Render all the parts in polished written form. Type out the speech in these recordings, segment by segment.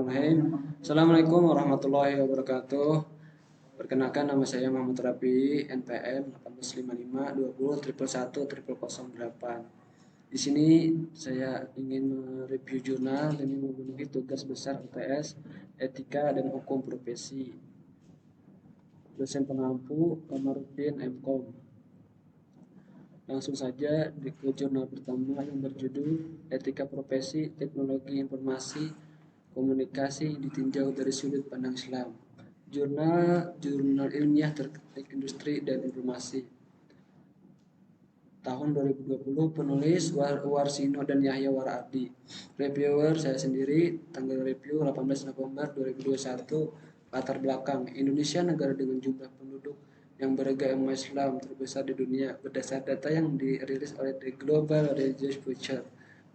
Bismillahirrahmanirrahim. Assalamualaikum warahmatullahi wabarakatuh. Perkenalkan, nama saya Muhammad Rafi, NPM 185520111008. Di sini saya ingin mereview jurnal demi memenuhi tugas besar UTS Etika dan Hukum Profesi. Dosen pengampu Kamarudin MKom. Langsung saja ke jurnal pertama yang berjudul Etika Profesi Teknologi Informasi Komunikasi ditinjau dari sudut pandang Islam. Jurnal ilmiah teknik industri dan informasi. Tahun 2020, penulis Warsino dan Yahya Waradi. Reviewer saya sendiri, tanggal review 18 November 2021. Latar belakang, Indonesia negara dengan jumlah penduduk yang beragama Islam terbesar di dunia berdasar data yang dirilis oleh The Global Research Future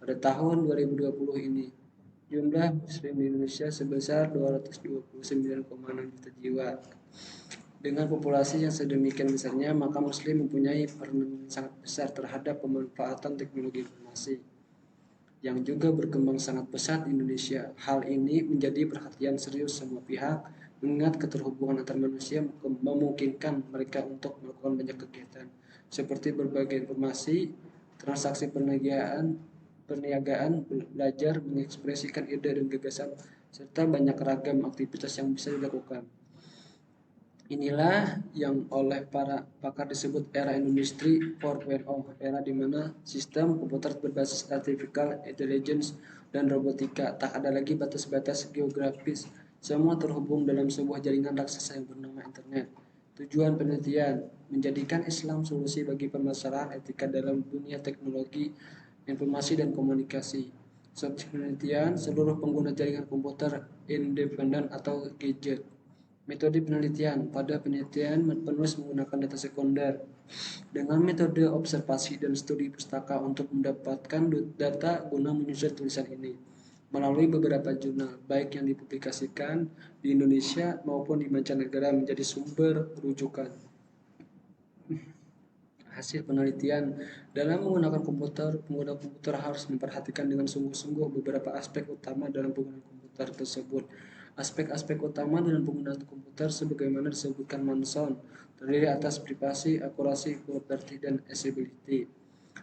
pada tahun 2020 ini. Jumlah Muslim di Indonesia sebesar 229,6 juta jiwa. Dengan populasi yang sedemikian besarnya, maka Muslim mempunyai peranan sangat besar terhadap pemanfaatan teknologi informasi yang juga berkembang sangat pesat di Indonesia. Hal ini menjadi perhatian serius semua pihak, mengingat keterhubungan antar manusia memungkinkan mereka untuk melakukan banyak kegiatan, seperti berbagai informasi, transaksi perniagaan, belajar, mengekspresikan ide dan gagasan, serta banyak ragam aktivitas yang bisa dilakukan. Inilah yang oleh para pakar disebut era industri 4.0, era di mana sistem komputer berbasis artificial intelligence dan robotika tak ada lagi batas-batas geografis, semua terhubung dalam sebuah jaringan raksasa yang bernama internet. Tujuan penelitian, menjadikan Islam solusi bagi permasalahan etika dalam dunia teknologi, informasi dan komunikasi. Subjek penelitian, seluruh pengguna jaringan komputer independen atau gadget. Metode penelitian, pada penelitian penulis menggunakan data sekunder dengan metode observasi dan studi pustaka untuk mendapatkan data guna menyusun tulisan ini melalui beberapa jurnal, baik yang dipublikasikan di Indonesia maupun di mancanegara menjadi sumber rujukan. Hasil penelitian, dalam menggunakan komputer, pengguna komputer harus memperhatikan dengan sungguh-sungguh beberapa aspek utama dalam penggunaan komputer tersebut. Aspek-aspek utama dalam penggunaan komputer sebagaimana disebutkan Manson, terdiri atas privasi, akurasi, property, dan accessibility.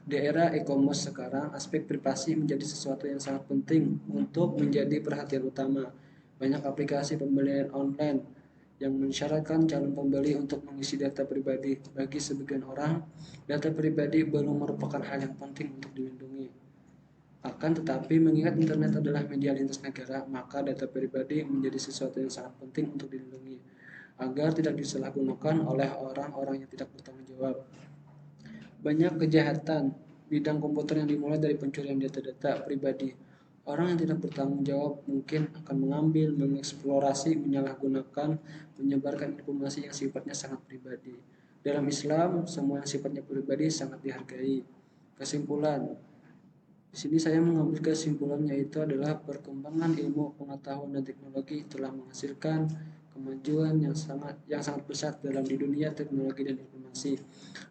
Di era e-commerce sekarang, aspek privasi menjadi sesuatu yang sangat penting untuk menjadi perhatian utama. Banyak aplikasi pembelian online yang mensyaratkan calon pembeli untuk mengisi data pribadi. Bagi sebagian orang, data pribadi belum merupakan hal yang penting untuk dilindungi. Akan tetapi, mengingat internet adalah media lintas negara, maka data pribadi menjadi sesuatu yang sangat penting untuk dilindungi, agar tidak disalahgunakan oleh orang-orang yang tidak bertanggung jawab. Banyak kejahatan bidang komputer yang dimulai dari pencurian data-data pribadi. Orang yang tidak bertanggung jawab mungkin akan mengambil, mengeksplorasi, menyalahgunakan, menyebarkan informasi yang sifatnya sangat pribadi. Dalam Islam, semua yang sifatnya pribadi sangat dihargai. Kesimpulan, di sini saya mengambil kesimpulan, yaitu adalah perkembangan ilmu pengetahuan dan teknologi telah menghasilkan kemajuan yang sangat besar dalam di dunia teknologi dan informasi.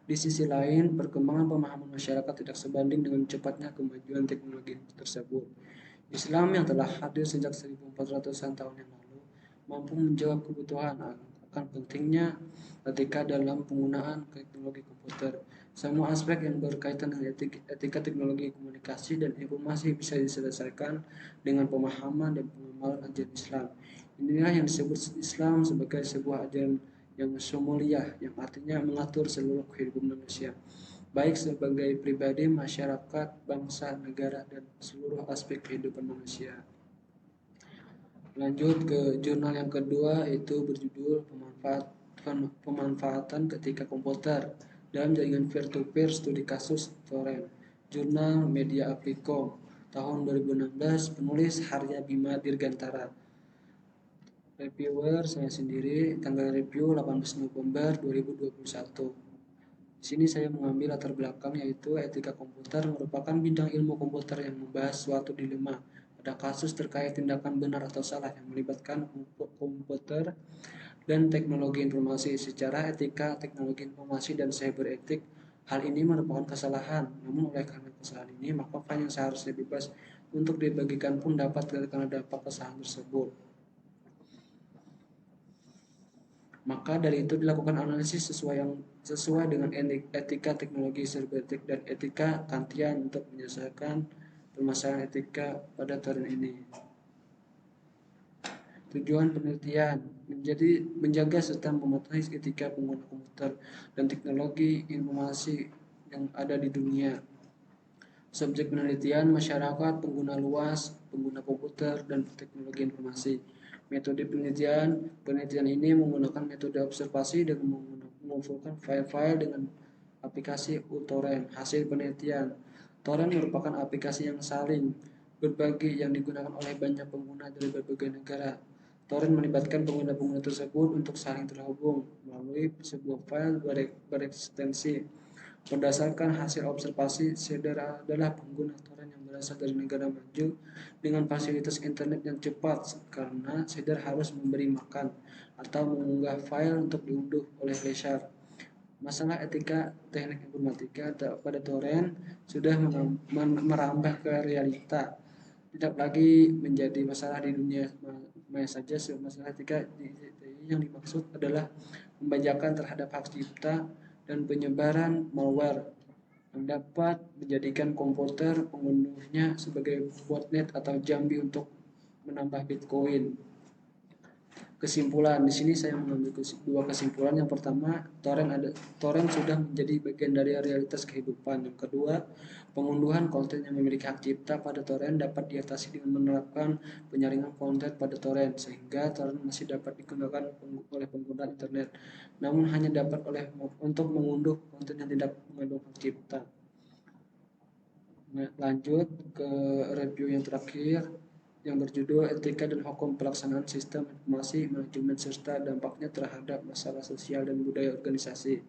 Di sisi lain, perkembangan pemahaman masyarakat tidak sebanding dengan cepatnya kemajuan teknologi tersebut. Islam yang telah hadir sejak 1400-an tahun yang lalu mampu menjawab kebutuhan akan pentingnya etika dalam penggunaan teknologi komputer. Semua aspek yang berkaitan dengan etika teknologi komunikasi dan informasi bisa diselesaikan dengan pemahaman dan pengamalan ajaran Islam. Inilah yang disebut Islam sebagai sebuah ajaran yang mulia, yang artinya mengatur seluruh kehidupan manusia, baik sebagai pribadi, masyarakat, bangsa, negara, dan seluruh aspek kehidupan manusia. Lanjut ke jurnal yang kedua, itu berjudul Pemanfaatan Ketika Komputer dalam Jaringan Peer-to-Peer Studi Kasus Torrent. Jurnal Media Applicom, tahun 2016, penulis Harya Bima Dirgantara. Reviewer saya sendiri, tanggal review 18 November 2021. Di sini saya mengambil latar belakang, yaitu etika komputer merupakan bidang ilmu komputer yang membahas suatu dilema pada kasus terkait tindakan benar atau salah yang melibatkan komputer dan teknologi informasi. Secara etika, teknologi informasi dan cyber etik, hal ini merupakan kesalahan. Namun oleh karena kesalahan ini, maka file yang seharusnya bebas untuk dibagikan pun dapat karena dapat kesalahan tersebut. Maka dari itu dilakukan analisis sesuai dengan etika teknologi serbetik dan etika Kantian untuk menyelesaikan permasalahan etika pada torrent ini. Tujuan penelitian menjaga serta mematuhi etika pengguna komputer dan teknologi informasi yang ada di dunia. Subjek penelitian masyarakat, pengguna luas, pengguna komputer, dan teknologi informasi. Metode penelitian ini menggunakan metode observasi dan mengumpulkan file-file dengan aplikasi uTorrent. Hasil penelitian, torrent merupakan aplikasi yang saling berbagi yang digunakan oleh banyak pengguna dari berbagai negara. Torrent melibatkan pengguna-pengguna tersebut untuk saling terhubung melalui sebuah file berekstensi. Berdasarkan hasil observasi, Cedar adalah pengguna torrent yang berasal dari negara maju dengan fasilitas internet yang cepat karena Cedar harus memberi makan atau mengunggah file untuk diunduh oleh Lesar. Masalah etika teknik informatika pada torrent sudah merambah ke realita, tidak lagi menjadi masalah di dunia maya saja. Masalah etika yang dimaksud adalah pembajakan terhadap hak cipta dan penyebaran malware yang dapat menjadikan komputer pengunduhnya sebagai botnet atau jambi untuk menambah Bitcoin. Kesimpulan, di sini saya mengambil dua kesimpulan. Yang pertama, torrent sudah menjadi bagian dari realitas kehidupan. Yang kedua, pengunduhan konten yang memiliki hak cipta pada torrent dapat diatasi dengan menerapkan penyaringan konten pada torrent, sehingga torrent masih dapat digunakan oleh pengguna internet, namun hanya dapat untuk mengunduh konten yang tidak mengandung hak cipta. Lanjut ke review yang terakhir, yang berjudul Etika dan Hukum Pelaksanaan Sistem Informasi Manajemen serta Dampaknya Terhadap Masalah Sosial dan Budaya Organisasi.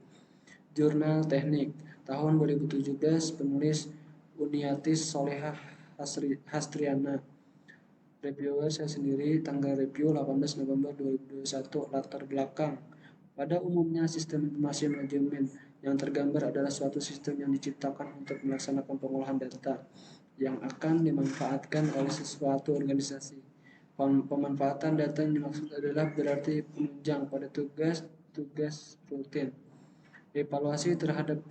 Jurnal Teknik, tahun 2017, penulis Uniatis Solehah Hastriana. Reviewer saya sendiri, tanggal review 18 November 2021. Latar belakang. Pada umumnya, sistem informasi manajemen yang tergambar adalah suatu sistem yang diciptakan untuk melaksanakan pengolahan data yang akan dimanfaatkan oleh sesuatu organisasi. Pemanfaatan data yang dimaksud adalah berarti penunjang pada tugas rutin, evaluasi terhadap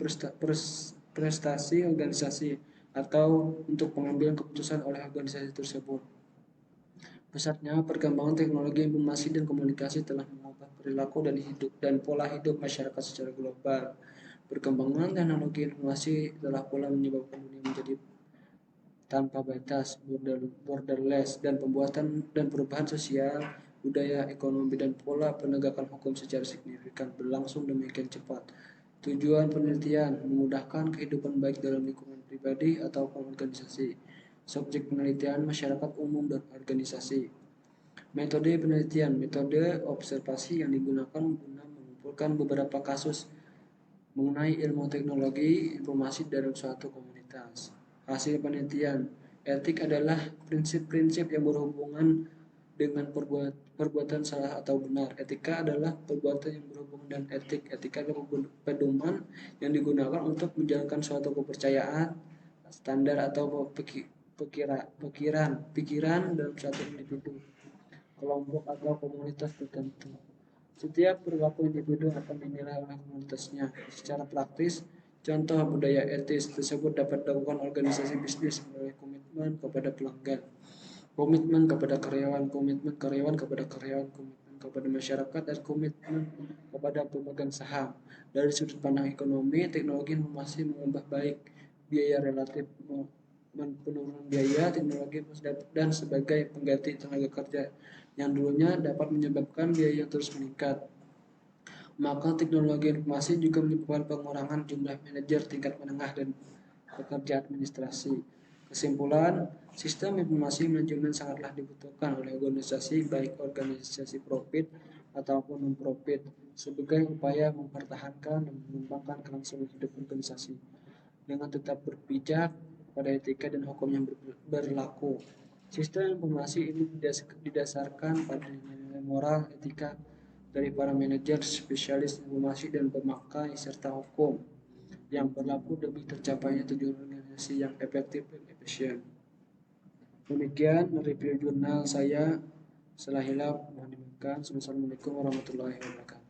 prestasi organisasi, atau untuk pengambilan keputusan oleh organisasi tersebut. Pesatnya perkembangan teknologi informasi dan komunikasi telah mengubah perilaku dan pola hidup masyarakat secara global. Perkembangan teknologi informasi telah pula menyebabkan dunia menjadi tanpa batas, borderless, dan perubahan sosial, budaya, ekonomi, dan pola penegakan hukum secara signifikan berlangsung demikian cepat. Tujuan penelitian memudahkan kehidupan baik dalam lingkungan pribadi atau organisasi. Subjek penelitian masyarakat umum dan organisasi. Metode penelitian, metode observasi yang digunakan guna mengumpulkan beberapa kasus mengenai ilmu teknologi informasi dalam suatu komunitas. Hasil penelitian, etik adalah prinsip-prinsip yang berhubungan dengan perbuatan salah atau benar. Etika adalah perbuatan yang berhubungan dengan etik. Etika adalah pedoman yang digunakan untuk menjalankan suatu kepercayaan, standar atau pikiran dalam suatu individu, kelompok atau komunitas tertentu. Setiap perilaku individu akan dinilai oleh komunitasnya. Secara praktis, contoh budaya etis tersebut dapat dilakukan organisasi bisnis melalui komitmen kepada pelanggan, komitmen kepada karyawan, komitmen karyawan kepada karyawan, komitmen kepada masyarakat, dan komitmen kepada pemegang saham. Dari sudut pandang ekonomi, teknologi informasi mengubah baik biaya relatif, penurunan biaya teknologi dan sebagai pengganti tenaga kerja yang dulunya dapat menyebabkan biaya yang terus meningkat. Maka teknologi informasi juga menyebabkan pengurangan jumlah manajer tingkat menengah dan pekerja administrasi. Kesimpulan, sistem informasi manajemen sangatlah dibutuhkan oleh organisasi, baik organisasi profit ataupun non-profit, sebagai upaya mempertahankan dan mengembangkan kelangsungan hidup organisasi dengan tetap berpijak pada etika dan hukum yang berlaku. Sistem informasi ini didasarkan pada nilai moral, etika dari para manajer, spesialis informasi, dan pemakai, serta hukum yang berlaku demi tercapainya tujuan organisasi yang efektif dan efisien. Demikian review jurnal saya. Salah hilap mohon dimaafkan. Assalamualaikum warahmatullahi wabarakatuh.